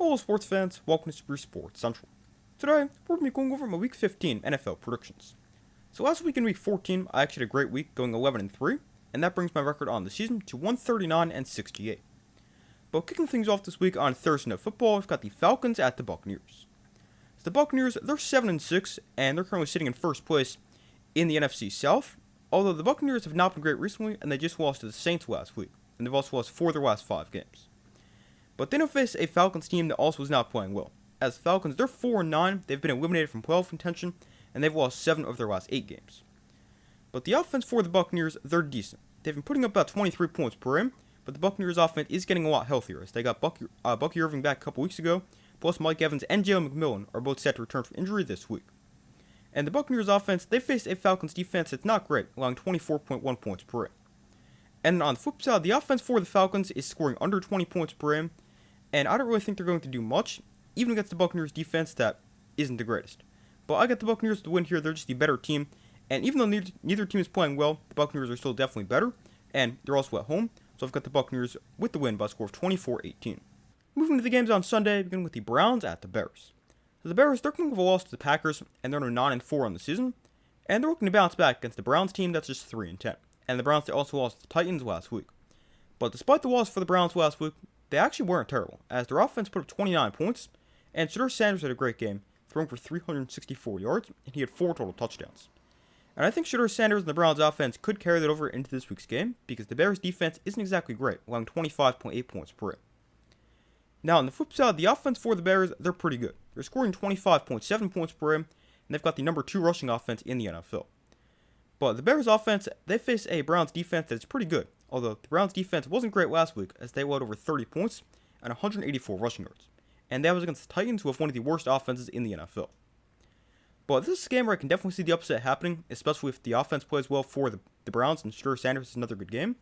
Hello sports fans, welcome to Super Sports Central. Today, we're going to be going over my Week 15 NFL predictions. So last week in Week 14, I actually had a great week going 11-3, and that brings my record on the season to 139-68. But kicking things off this week on Thursday Night Football, we've got the Falcons at the Buccaneers. So the Buccaneers, they're 7-6, and they're currently sitting in first place in the NFC South, although the Buccaneers have not been great recently, and they just lost to the Saints last week, and they've also lost 4 of their last 5 games. But they now face a Falcons team that also is not playing well. As Falcons, they're 4-9, they've been eliminated from playoff contention, and they've lost 7 of their last 8 games. But the offense for the Buccaneers, they're decent. They've been putting up about 23 points per game, but the Buccaneers offense is getting a lot healthier, as they got Bucky Irving back a couple weeks ago, plus Mike Evans and Jalen McMillan are both set to return from injury this week. And the Buccaneers offense, they faced a Falcons defense that's not great, allowing 24.1 points per game. And on the flip side, the offense for the Falcons is scoring under 20 points per game, and I don't really think they're going to do much, even against the Buccaneers defense that isn't the greatest. But I got the Buccaneers to win here. They're just the better team. And even though neither team is playing well, the Buccaneers are still definitely better. And they're also at home. So I've got the Buccaneers with the win by a score of 24-18. Moving to the games on Sunday, beginning with the Browns at the Bears. So the Bears, they're coming with a loss to the Packers, and they're 9-4 on the season. And they're looking to bounce back against the Browns team that's just 3-10. And the Browns, they also lost to the Titans last week. But despite the loss for the Browns last week, they actually weren't terrible, as their offense put up 29 points, and Shedeur Sanders had a great game, throwing for 364 yards, and he had 4 total touchdowns. And I think Shedeur Sanders and the Browns offense could carry that over into this week's game, because the Bears defense isn't exactly great, allowing 25.8 points per game. Now, on the flip side, the offense for the Bears, they're pretty good. They're scoring 25.7 points per game, and they've got the number 2 rushing offense in the NFL. But the Bears offense, they face a Browns defense that's pretty good, although the Browns defense wasn't great last week, as they allowed over 30 points and 184 rushing yards. And that was against the Titans, who have one of the worst offenses in the NFL. But this is a game where I can definitely see the upset happening, especially if the offense plays well for the Browns and Shedeur Sanders is another good game,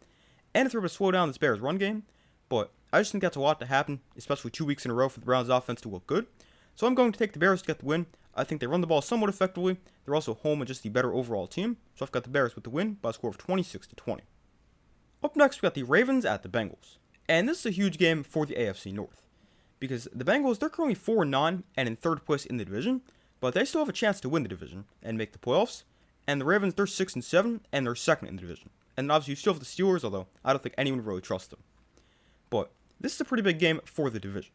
and if they're able to slow down this Bears run game. But I just think that's a lot to happen, especially 2 weeks in a row for the Browns offense to look good. So I'm going to take the Bears to get the win. I think they run the ball somewhat effectively. They're also home and just the better overall team. So I've got the Bears with the win by a score of 26-20. Up next, we got the Ravens at the Bengals. And this is a huge game for the AFC North, because the Bengals, they're currently 4-9 and in 3rd place in the division, but they still have a chance to win the division and make the playoffs. And the Ravens, they're 6-7 and they're 2nd in the division. And obviously you still have the Steelers, although I don't think anyone really trusts them. But this is a pretty big game for the division.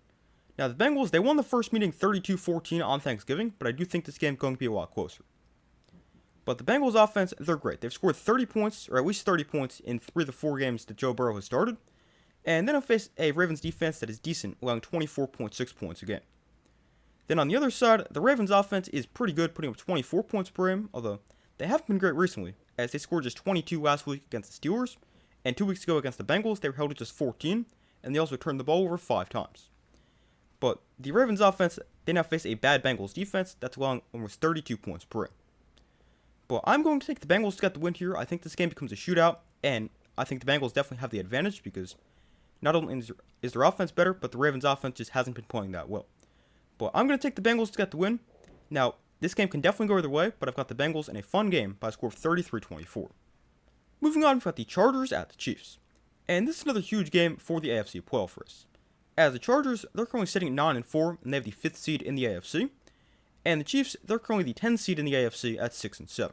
Now the Bengals, they won the first meeting 32-14 on Thanksgiving, but I do think this game is going to be a lot closer. But the Bengals offense, they're great. They've scored 30 points, or at least 30 points, in 3 of the 4 games that Joe Burrow has started. And then they'll face a Ravens defense that is decent, allowing 24.6 points a game. Then on the other side, the Ravens offense is pretty good, putting up 24 points per game, although they haven't been great recently, as they scored just 22 last week against the Steelers, and 2 weeks ago against the Bengals, they were held to just 14, and they also turned the ball over 5 times. But the Ravens offense, they now face a bad Bengals defense that's allowing almost 32 points per game. But I'm going to take the Bengals to get the win here. I think this game becomes a shootout, and I think the Bengals definitely have the advantage because not only is their offense better, but the Ravens offense just hasn't been playing that well. But I'm going to take the Bengals to get the win. Now, this game can definitely go either way, but I've got the Bengals in a fun game by a score of 33-24. Moving on, we've got the Chargers at the Chiefs. And this is another huge game for the AFC playoff race. As the Chargers, they're currently sitting at 9-4, and they have the 5th seed in the AFC. And the Chiefs, they're currently the 10th seed in the AFC at 6-7.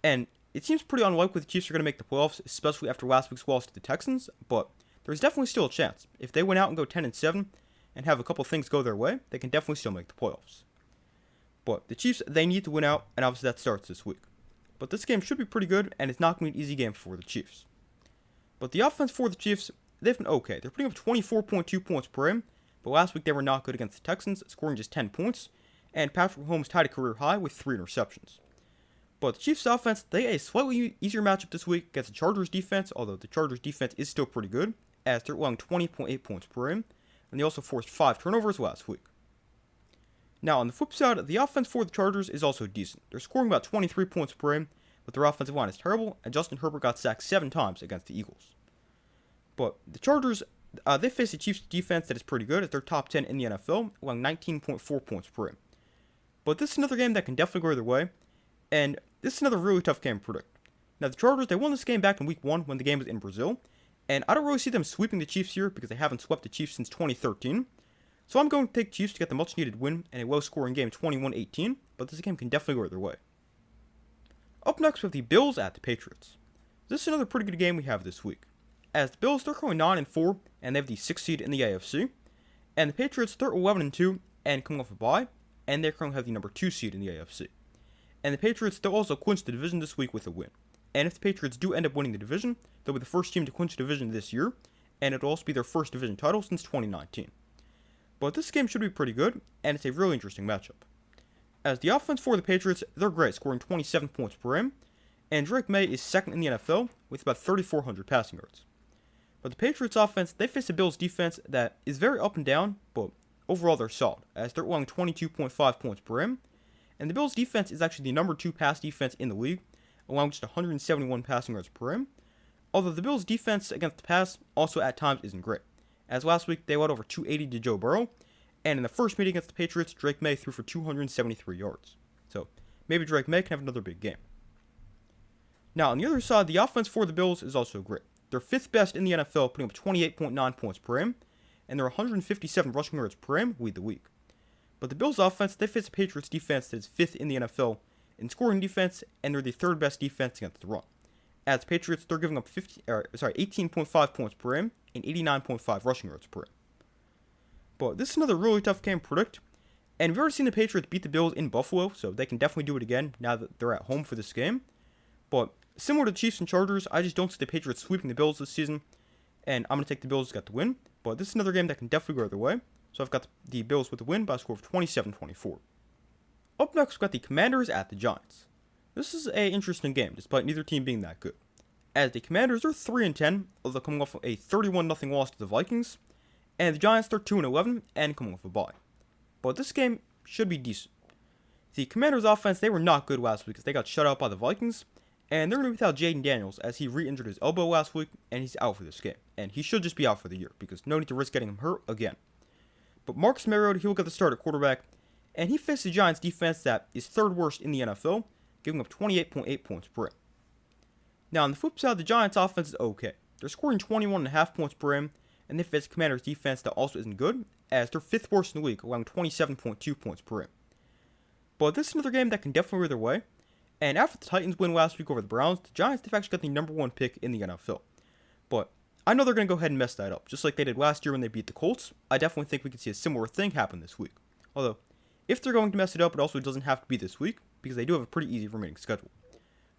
And it seems pretty unlikely the Chiefs are going to make the playoffs, especially after last week's loss to the Texans, but there's definitely still a chance. If they win out and go 10-7 and have a couple things go their way, they can definitely still make the playoffs. But the Chiefs, they need to win out, and obviously that starts this week. But this game should be pretty good, and it's not going to be an easy game for the Chiefs. But the offense for the Chiefs, they've been okay. They're putting up 24.2 points per game, but last week they were not good against the Texans, scoring just 10 points, and Patrick Mahomes tied a career high with 3 interceptions. But the Chiefs offense, they had a slightly easier matchup this week against the Chargers defense, although the Chargers defense is still pretty good, as they're allowing 20.8 points per game, and they also forced 5 turnovers last week. Now, on the flip side, the offense for the Chargers is also decent. They're scoring about 23 points per game, but their offensive line is terrible, and Justin Herbert got sacked 7 times against the Eagles. But the Chargers, they face the Chiefs defense that is pretty good, as they're top 10 in the NFL, allowing 19.4 points per game. But this is another game that can definitely go either way, and this is another really tough game to predict. Now, the Chargers, they won this game back in Week 1 when the game was in Brazil, and I don't really see them sweeping the Chiefs here because they haven't swept the Chiefs since 2013. So I'm going to take Chiefs to get the much needed win and a low scoring game 21-18, but this game can definitely go their way. Up next we have the Bills at the Patriots. This is another pretty good game we have this week. As the Bills, they're currently 9-4, and they have the 6th seed in the AFC. And the Patriots, they're 11-2, and coming off a bye, and they currently have the number 2 seed in the AFC. And the Patriots, they'll also clinch the division this week with a win. And if the Patriots do end up winning the division, they'll be the first team to clinch the division this year, and it'll also be their first division title since 2019. But this game should be pretty good, and it's a really interesting matchup. As the offense for the Patriots, they're great, scoring 27 points per game, and Drake May is second in the NFL with about 3,400 passing yards. But the Patriots offense, they face a Bills defense that is very up and down, but overall they're solid, as they're allowing 22.5 points per game, and the Bills defense is actually the number 2 pass defense in the league, allowing just 171 passing yards per game, although the Bills defense against the pass also at times isn't great, as last week they allowed over 280 to Joe Burrow, and in the first meeting against the Patriots, Drake May threw for 273 yards. So maybe Drake May can have another big game. Now on the other side, the offense for the Bills is also great. They're 5th best in the NFL, putting up 28.9 points per game, and they're 157 rushing yards per game, lead the league. But the Bills' offense, they face the Patriots' defense that is 5th in the NFL in scoring defense, and they're the 3rd best defense against the run. As the Patriots, they're giving up 18.5 points per game and 89.5 rushing yards per game. But this is another really tough game to predict, and we've already seen the Patriots beat the Bills in Buffalo, so they can definitely do it again now that they're at home for this game. But similar to the Chiefs and Chargers, I just don't see the Patriots sweeping the Bills this season, and I'm going to take the Bills to get the win. But this is another game that can definitely go their way, so I've got the Bills with the win by a score of 27-24. Up next, we've got the Commanders at the Giants. This is an interesting game, despite neither team being that good. As the Commanders are 3-10, although coming off a 31-0 loss to the Vikings, and the Giants are 2-11 and coming off a bye. But this game should be decent. The Commanders' offense, they were not good last week as they got shut out by the Vikings, and they're going to be without Jaden Daniels as he re-injured his elbow last week, and he's out for this game. And he should just be out for the year, because no need to risk getting him hurt again. But Marcus Mariota, he will get the start at quarterback, and he faced the Giants' defense that is 3rd worst in the NFL, giving up 28.8 points per game. Now, on the flip side, the Giants' offense is okay. They're scoring 21.5 points per game, and they face the Commanders' defense that also isn't good, as they're 5th worst in the league, allowing 27.2 points per game. But this is another game that can definitely go their way, and after the Titans win last week over the Browns, the Giants, they've actually got the number 1 pick in the NFL. But I know they're going to go ahead and mess that up, just like they did last year when they beat the Colts. I definitely think we could see a similar thing happen this week. Although, if they're going to mess it up, it also doesn't have to be this week, because they do have a pretty easy remaining schedule.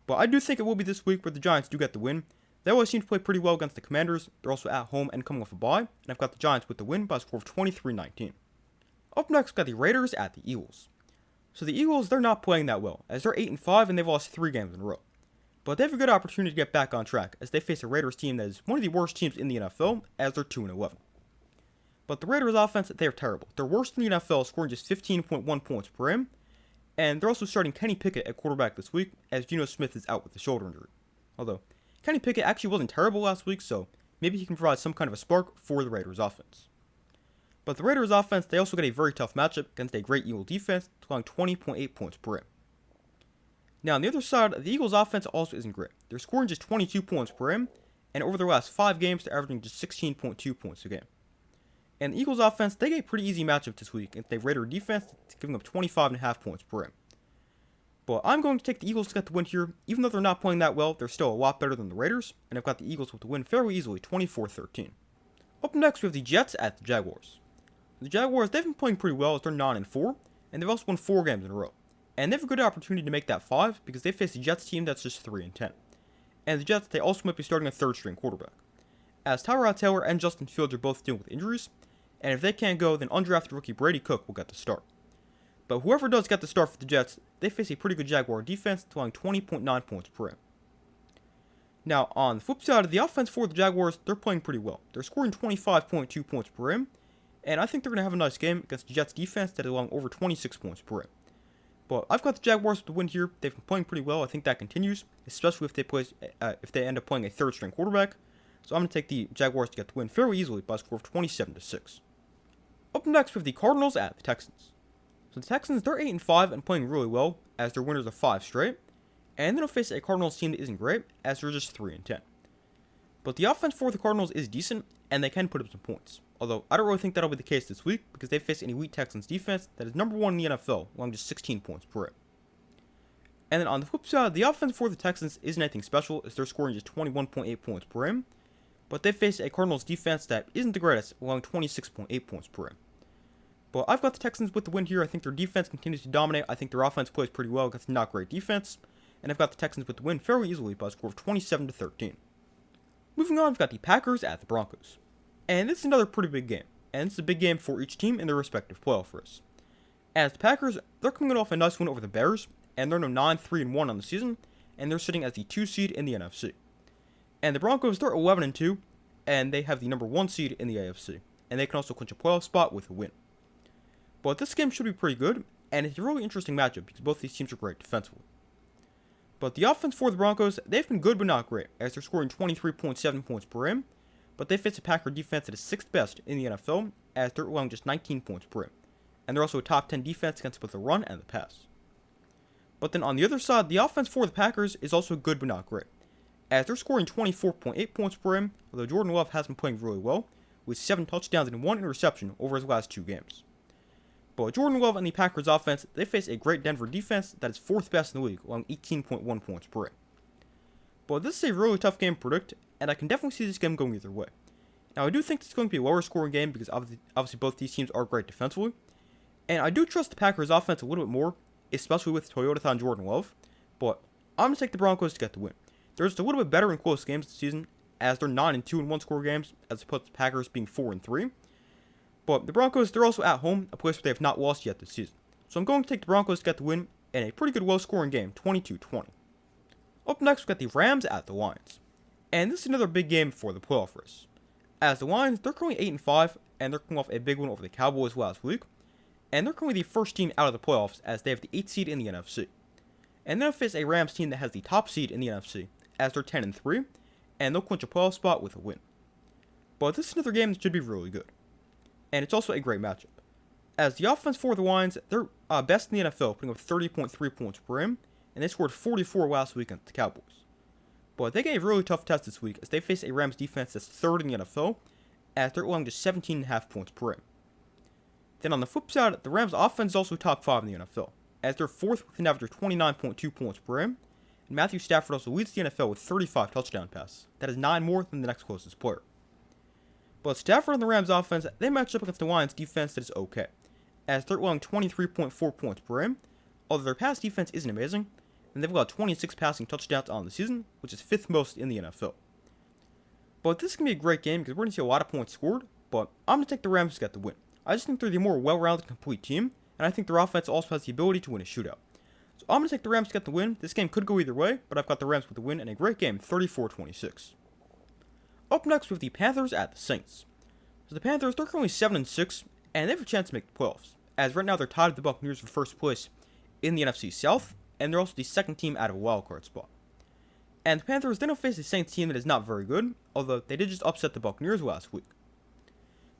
But I do think it will be this week where the Giants do get the win. They always seem to play pretty well against the Commanders. They're also at home and coming off a bye, and I've got the Giants with the win by a score of 23-19. Up next, we've got the Raiders at the Eagles. So the Eagles, they're not playing that well, as they're 8-5 and they've lost 3 games in a row. But they have a good opportunity to get back on track, as they face a Raiders team that is one of the worst teams in the NFL, as they're 2-11. But the Raiders offense, they're terrible. They're worse in the NFL, scoring just 15.1 points per game, and they're also starting Kenny Pickett at quarterback this week, as Geno Smith is out with a shoulder injury. Although, Kenny Pickett actually wasn't terrible last week, so maybe he can provide some kind of a spark for the Raiders offense. But the Raiders offense, they also get a very tough matchup against a great Eagle defense, allowing 20.8 points per game. Now, on the other side, the Eagles offense also isn't great. They're scoring just 22 points per game, and over their last 5 games, they're averaging just 16.2 points a game. And the Eagles offense, they get a pretty easy matchup this week against a Raider defense that's giving up 25.5 points per game. But I'm going to take the Eagles to get the win here. Even though they're not playing that well, they're still a lot better than the Raiders, and I've got the Eagles with the win fairly easily, 24-13. Up next, we have the Jets at the Jaguars. The Jaguars, they've been playing pretty well as they're 9-4, and they've also won 4 games in a row. And they have a good opportunity to make that 5 because they face the Jets team that's just 3-10. And the Jets, they also might be starting a 3rd-string quarterback, as Tyrod Taylor and Justin Fields are both dealing with injuries, and if they can't go, then undrafted rookie Brady Cook will get the start. But whoever does get the start for the Jets, they face a pretty good Jaguar defense, allowing 20.9 points per game. Now, on the flip side of the offense for the Jaguars, they're playing pretty well. They're scoring 25.2 points per game, and I think they're going to have a nice game against the Jets defense that is allowing over 26 points per game. But I've got the Jaguars with the win here. They've been playing pretty well. I think that continues, especially if they end up playing a 3rd-string quarterback. So I'm going to take the Jaguars to get the win fairly easily by a score of 27-6. Up next, we have the Cardinals at the Texans. So the Texans, they're 8-5 and playing really well, as they're winners of 5 straight. And they'll face a Cardinals team that isn't great, as they're just 3-10. But the offense for the Cardinals is decent, and they can put up some points. although I don't really think that'll be the case this week because they face an elite Texans defense that is number 1 in the NFL, allowing just 16 points per game. And then on the flip side, the offense for the Texans isn't anything special as they're scoring just 21.8 points per game, but they face a Cardinals defense that isn't the greatest, allowing 26.8 points per game. But I've got the Texans with the win here. I think their defense continues to dominate. I think their offense plays pretty well against not great defense. And I've got the Texans with the win fairly easily by a score of 27-13. Moving on, I've got the Packers at the Broncos. And this is another pretty big game. And it's a big game for each team in their respective playoff race. As the Packers, they're coming off a nice win over the Bears. And they're now 9-3-1 on the season. And they're sitting as the 2 seed in the NFC. And the Broncos, they're 11-2. And they have the number 1 seed in the AFC. And they can also clinch a playoff spot with a win. But this game should be pretty good, and it's a really interesting matchup because both these teams are great defensively. But the offense for the Broncos, they've been good but not great, as they're scoring 23.7 points per game, but they face a Packer defense that is 6th best in the NFL, as they're allowing just 19 points per game. And they're also a top 10 defense against both the run and the pass. But then on the other side, the offense for the Packers is also good but not great, as they're scoring 24.8 points per game, although Jordan Love has been playing really well, with 7 touchdowns and 1 interception over his last 2 games. But Jordan Love and the Packers offense, they face a great Denver defense that is 4th best in the league, allowing 18.1 points per game. But this is a really tough game to predict, and I can definitely see this game going either way. Now, I do think it's going to be a lower scoring game because obviously both these teams are great defensively, and I do trust the Packers offense a little bit more, especially with Toyota Jordan Love, but I'm going to take the Broncos to get the win. They're just a little bit better in close games this season, as they're 9-2 in one-score games, as opposed to the Packers being 4-3. But the Broncos, they're also at home, a place where they have not lost yet this season. So I'm going to take the Broncos to get the win in a pretty good low-scoring game, 22-20. Up next, we've got the Rams at the Lions. And this is another big game for the playoff race. As the Lions, they're currently 8-5, and they're coming off a big win over the Cowboys last week. And they're currently the first team out of the playoffs, as they have the 8th seed in the NFC. And they'll face a Rams team that has the top seed in the NFC, as they're 10-3, and they'll clinch a playoff spot with a win. But this is another game that should be really good. And it's also a great matchup. As the offense for the Lions, they're best in the NFL, putting up 30.3 points per game, and they scored 44 last week against the Cowboys. But they gave a really tough test this week, as they face a Rams defense that's 3rd in the NFL, as they're allowing just 17.5 points per game. Then on the flip side, the Rams offense is also top 5 in the NFL, as they're 4th with an average of 29.2 points per game, and Matthew Stafford also leads the NFL with 35 touchdown passes. That is 9 more than the next closest player. But Stafford and the Rams offense, they match up against the Lions defense that is okay, as they're allowing 23.4 points per game, although their pass defense isn't amazing, and they've allowed 26 passing touchdowns on the season, which is 5th most in the NFL. But this is going to be a great game because we're going to see a lot of points scored, but I'm going to take the Rams to get the win. I just think they're the more well-rounded, complete team, and I think their offense also has the ability to win a shootout. So I'm going to take the Rams to get the win. This game could go either way, but I've got the Rams with the win in a great game, 34-26. Up next, we have the Panthers at the Saints. So the Panthers, they're currently 7-6, and they have a chance to make the playoffs, as right now they're tied with the Buccaneers for first place in the NFC South, and they're also the 2nd team out of a wildcard spot. And the Panthers, they don't face a Saints team that is not very good, although they did just upset the Buccaneers last week.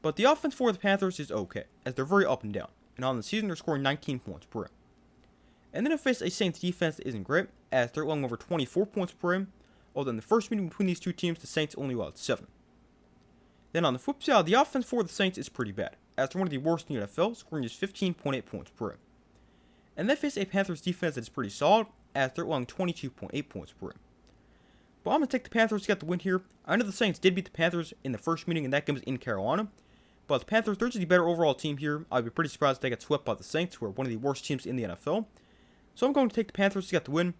But the offense for the Panthers is okay, as they're very up and down, and on the season they're scoring 19 points per game. And then they face a Saints defense that isn't great, as they're allowing over 24 points per game, although in the first meeting between these two teams, the Saints only allowed 7. Then on the flip side, the offense for the Saints is pretty bad, as they're one of the worst in the NFL, scoring just 15.8 points per game. And they face a Panthers defense that is pretty solid, as they're allowing 22.8 points per game. But I'm going to take the Panthers to get the win here. I know the Saints did beat the Panthers in the first meeting, and that game was in Carolina. But the Panthers, they're just the better overall team here. I'd be pretty surprised if they get swept by the Saints, who are one of the worst teams in the NFL. So I'm going to take the Panthers to get the win.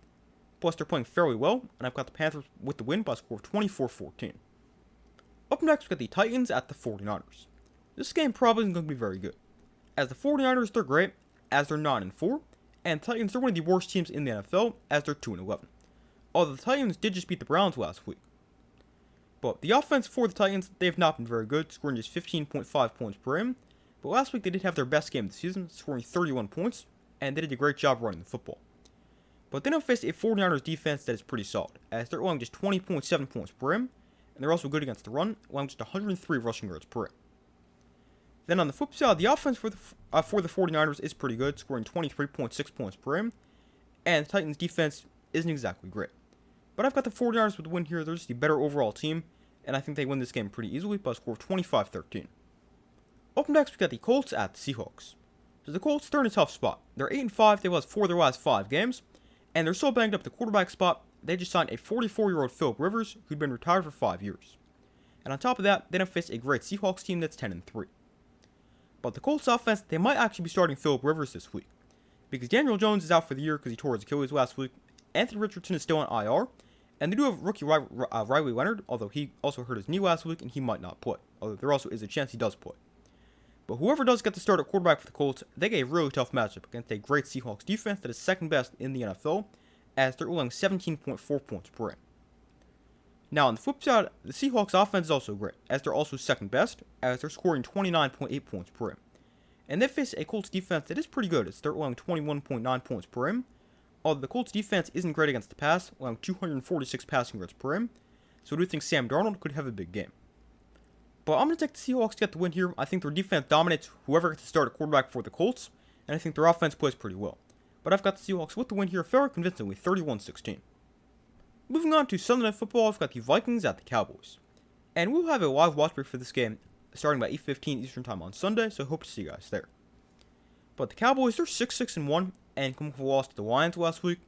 Plus, they're playing fairly well, and I've got the Panthers with the win by a score of 24-14. Up next, we've got the Titans at the 49ers. This game probably isn't going to be very good, as the 49ers, they're great, as they're 9-4, and the Titans, they're one of the worst teams in the NFL, as they're 2-11. Although the Titans did just beat the Browns last week. But the offense for the Titans, they have not been very good, scoring just 15.5 points per game. But last week they did have their best game of the season, scoring 31 points, and they did a great job running the football. But they now face a 49ers defense that is pretty solid, as they're allowing just 20.7 points per game, and they're also good against the run, allowing just 103 rushing yards per game. Then on the flip side, the offense for the 49ers is pretty good, scoring 23.6 points per game, and the Titans defense isn't exactly great. But I've got the 49ers with the win here. They're just the better overall team, and I think they win this game pretty easily by a score of 25-13. Up next, we got the Colts at the Seahawks. So the Colts, they're in a tough spot. They're 8-5, they've lost 4 of their last 5 games, and they're so banged up at the quarterback spot, they just signed a 44-year-old Philip Rivers, who'd been retired for 5 years. And on top of that, they don't face a great Seahawks team that's 10-3. But the Colts offense, they might actually be starting Philip Rivers this week, because Daniel Jones is out for the year because he tore his Achilles last week, Anthony Richardson is still on IR, and they do have rookie Riley Leonard, although he also hurt his knee last week and he might not play, although there also is a chance he does play. But whoever does get the start at quarterback for the Colts, they get a really tough matchup against a great Seahawks defense that is second best in the NFL, as they're allowing 17.4 points per game. Now, on the flip side, the Seahawks offense is also great, as they're also second best, as they're scoring 29.8 points per game. And they face a Colts defense that is pretty good, as they're allowing 21.9 points per game, although the Colts defense isn't great against the pass, allowing 246 passing yards per game, so I do think Sam Darnold could have a big game. But I'm going to take the Seahawks to get the win here. I think their defense dominates whoever gets to start at quarterback for the Colts, and I think their offense plays pretty well. But I've got the Seahawks with the win here very convincingly, 31-16. Moving on to Sunday Night Football, I've got the Vikings at the Cowboys. And we'll have a live watch party for this game starting by 8:15 Eastern Time on Sunday, so I hope to see you guys there. But the Cowboys, they're 6-1 and come off a loss to the Lions last week,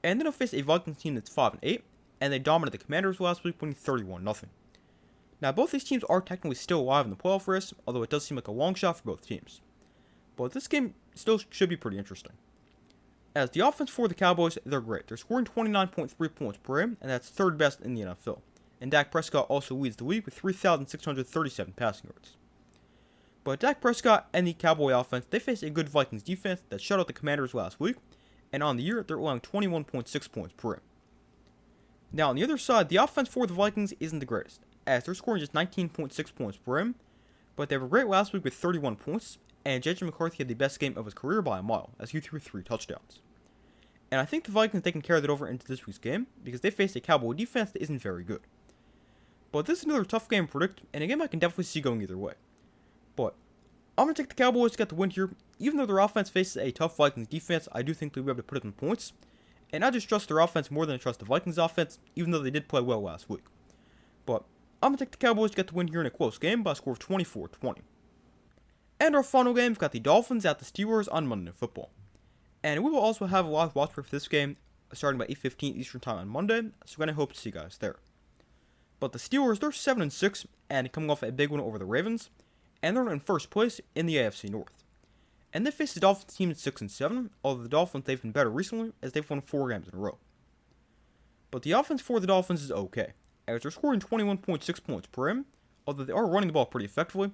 and then they'll face a Vikings team that's 5-8, and they dominated the Commanders last week, winning 31-0. Now, both these teams are technically still alive in the playoff race, although it does seem like a long shot for both teams. But this game still should be pretty interesting. As the offense for the Cowboys, they're great. They're scoring 29.3 points per game, and that's third best in the NFL. And Dak Prescott also leads the league with 3,637 passing yards. But Dak Prescott and the Cowboy offense, they face a good Vikings defense that shut out the Commanders last week, and on the year, they're allowing 21.6 points per game. Now, on the other side, the offense for the Vikings isn't the greatest, as they're scoring just 19.6 points per game, but they were great last week with 31 points, and J.J. McCarthy had the best game of his career by a mile, as he threw 3 touchdowns. And I think the Vikings, they can carry that over into this week's game, because they face a Cowboy defense that isn't very good. But this is another tough game to predict, and a game I can definitely see going either way. But I'm going to take the Cowboys to get the win here. Even though their offense faces a tough Vikings defense, I do think they'll be able to put up some points. And I just trust their offense more than I trust the Vikings offense, even though they did play well last week. But I'm going to take the Cowboys to get the win here in a close game by a score of 24-20. And our final game, we've got the Dolphins at the Steelers on Monday Night Football. And we will also have a live watch party for this game starting by 8:15 Eastern Time on Monday, so we're going to hope to see you guys there. But the Steelers, they're 7-6 and coming off a big win over the Ravens, and they're in first place in the AFC North. And they face the Dolphins team at 6-7, although the Dolphins, they've been better recently as they've won 4 games in a row. But the offense for the Dolphins is okay, as they're scoring 21.6 points per game, although they are running the ball pretty effectively,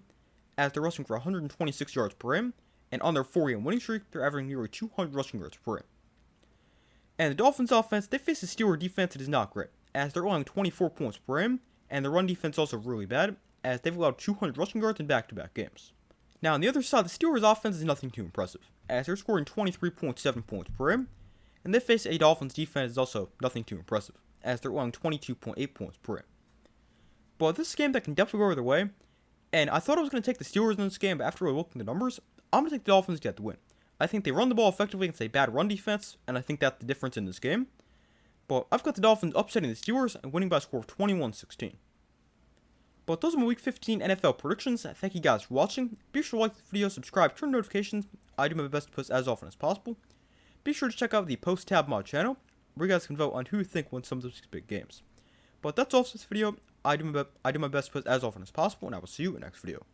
as they're rushing for 126 yards per game, and on their 4-game winning streak, they're averaging nearly 200 rushing yards per game. And the Dolphins offense, they face a Steelers defense that is not great, as they're allowing 24 points per game, and their run defense is also really bad, as they've allowed 200 rushing yards in back-to-back games. Now, on the other side, the Steelers offense is nothing too impressive, as they're scoring 23.7 points per game, and they face a Dolphins defense that is also nothing too impressive, as they're allowing 22.8 points per game. But this is a game that can definitely go either way, and I thought I was going to take the Steelers in this game, but after I looked at the numbers, I'm going to take the Dolphins to get the win. I think they run the ball effectively against a bad run defense, and I think that's the difference in this game. But I've got the Dolphins upsetting the Steelers and winning by a score of 21-16. But those are my Week 15 NFL predictions. Thank you guys for watching. Be sure to like the video, subscribe, turn notifications. I do my best to post as often as possible. Be sure to check out the post tab on my channel, where you guys can vote on who you think wins some of these big games. But that's all for this video. I do my best to post as often as possible, and I will see you in the next video.